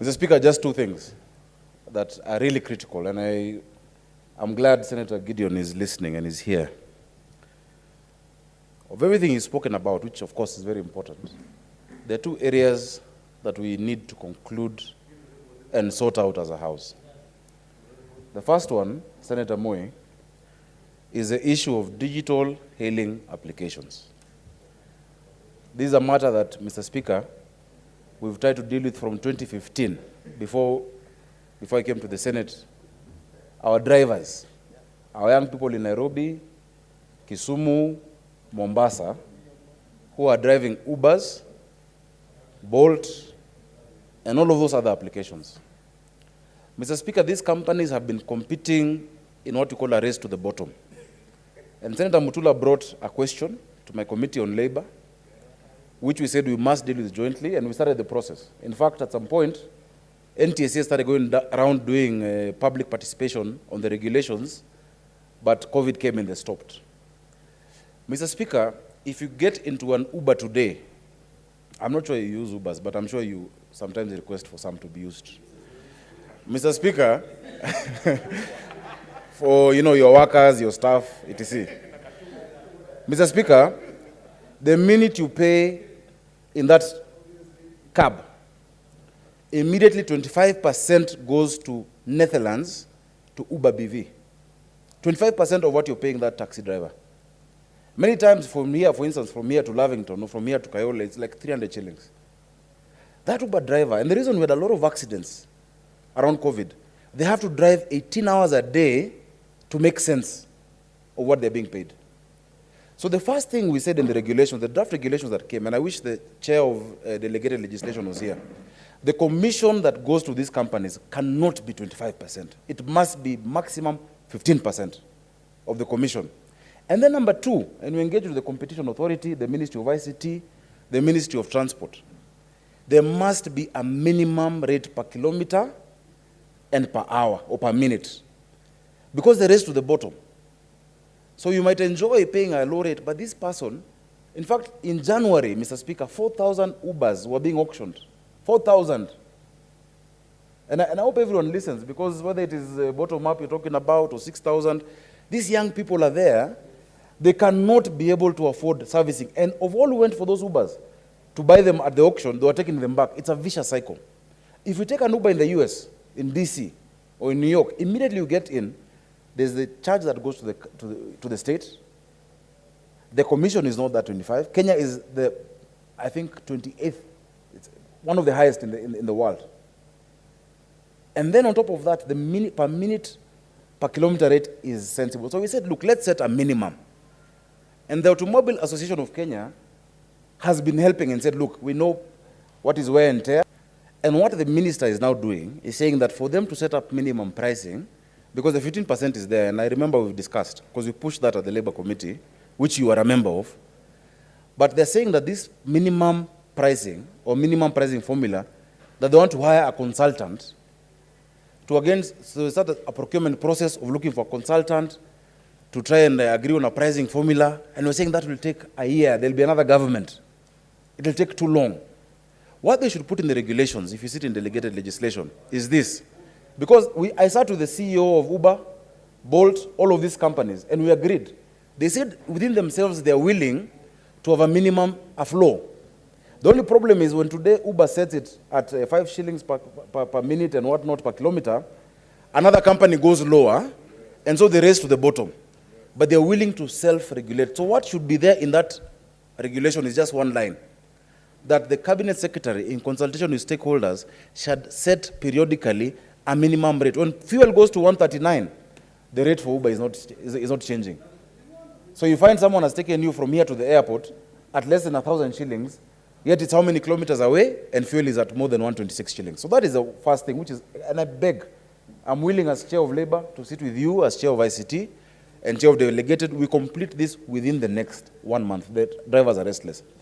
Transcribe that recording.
Mr. Speaker, just two things that are really critical, and I'm glad Senator Gideon is listening and is here. Of everything he's spoken about, which of course is very important, there are two areas that we need to conclude and sort out as a House. The first one, Senator Moy, is the issue of digital hailing applications. This is a matter that, Mr. Speaker, we've tried to deal with from 2015, before I came to the Senate. Our drivers, our young people in Nairobi, Kisumu, Mombasa, who are driving Ubers, Bolt, and all of those other applications. Mr. Speaker, these companies have been competing in what we call a race to the bottom. And Senator Mutula brought a question to my Committee on Labor, which we said we must deal with jointly, and we started the process. In fact, at some point, NTSA started going around doing public participation on the regulations, but COVID came and they stopped. Mr. Speaker, if you get into an Uber today, I'm not sure you use Ubers, but I'm sure you sometimes request for some to be used. Mr. Speaker, for your workers, your staff, etc. Mr. Speaker, the minute you pay in that cab, immediately 25% goes to Netherlands, to Uber BV. 25% of what you're paying that taxi driver. Many times from here, for instance, from here to Lavington or from here to Kayole, it's like 300 shillings. That Uber driver, and the reason we had a lot of accidents around COVID, they have to drive 18 hours a day to make sense of what they're being paid. So the first thing we said in the regulations, the draft regulations that came, and I wish the chair of delegated legislation was here, the commission that goes to these companies cannot be 25%. It must be maximum 15% of the commission. And then number two, and we engage with the Competition Authority, the Ministry of ICT, the Ministry of Transport. There must be a minimum rate per kilometer and per hour or per minute, because the race to the bottom. So you might enjoy paying a low rate, but this person, in fact, in January, Mr. Speaker, 4,000 Ubers were being auctioned. 4,000. And I hope everyone listens, because whether it is bottom up you're talking about or 6,000, these young people are there. They cannot be able to afford servicing. And of all who went for those Ubers to buy them at the auction, they were taking them back. It's a vicious cycle. If you take an Uber in the US, in DC, or in New York, immediately you get in, there's the charge that goes to the state. The commission is not that 25. Kenya is I think, 28th. It's one of the highest in the world. And then on top of that, the per minute, per kilometer rate is sensible. So we said, look, let's set a minimum. And the Automobile Association of Kenya has been helping and said, look, we know what is wear and tear. And what the minister is now doing is saying that for them to set up minimum pricing, because the 15% is there, and I remember we've discussed, because we pushed that at the Labour Committee, which you are a member of, but they're saying that this minimum pricing, or minimum pricing formula, that they want to hire a consultant so start a procurement process of looking for a consultant to try and agree on a pricing formula, and we're saying that will take a year. There'll be another government. It will take too long. What they should put in the regulations, if you sit in delegated legislation, is this. Because I sat with the CEO of Uber, Bolt, all of these companies, and we agreed. They said within themselves they are willing to have a minimum, a floor. The only problem is when today Uber sets it at 5 shillings per minute and whatnot per kilometer, another company goes lower, and so they race to the bottom. But they're willing to self-regulate. So what should be there in that regulation is just one line, that the Cabinet Secretary, in consultation with stakeholders, should set periodically a minimum rate. When fuel goes to 139, the rate for Uber is not changing. So you find someone has taken you from here to the airport at less than 1,000 shillings, yet it's how many kilometers away, and fuel is at more than 126 shillings. So that is the first thing, and I beg, I'm willing as Chair of Labour to sit with you as Chair of ICT and Chair of Delegated. We complete this within the next 1 month. The drivers are restless.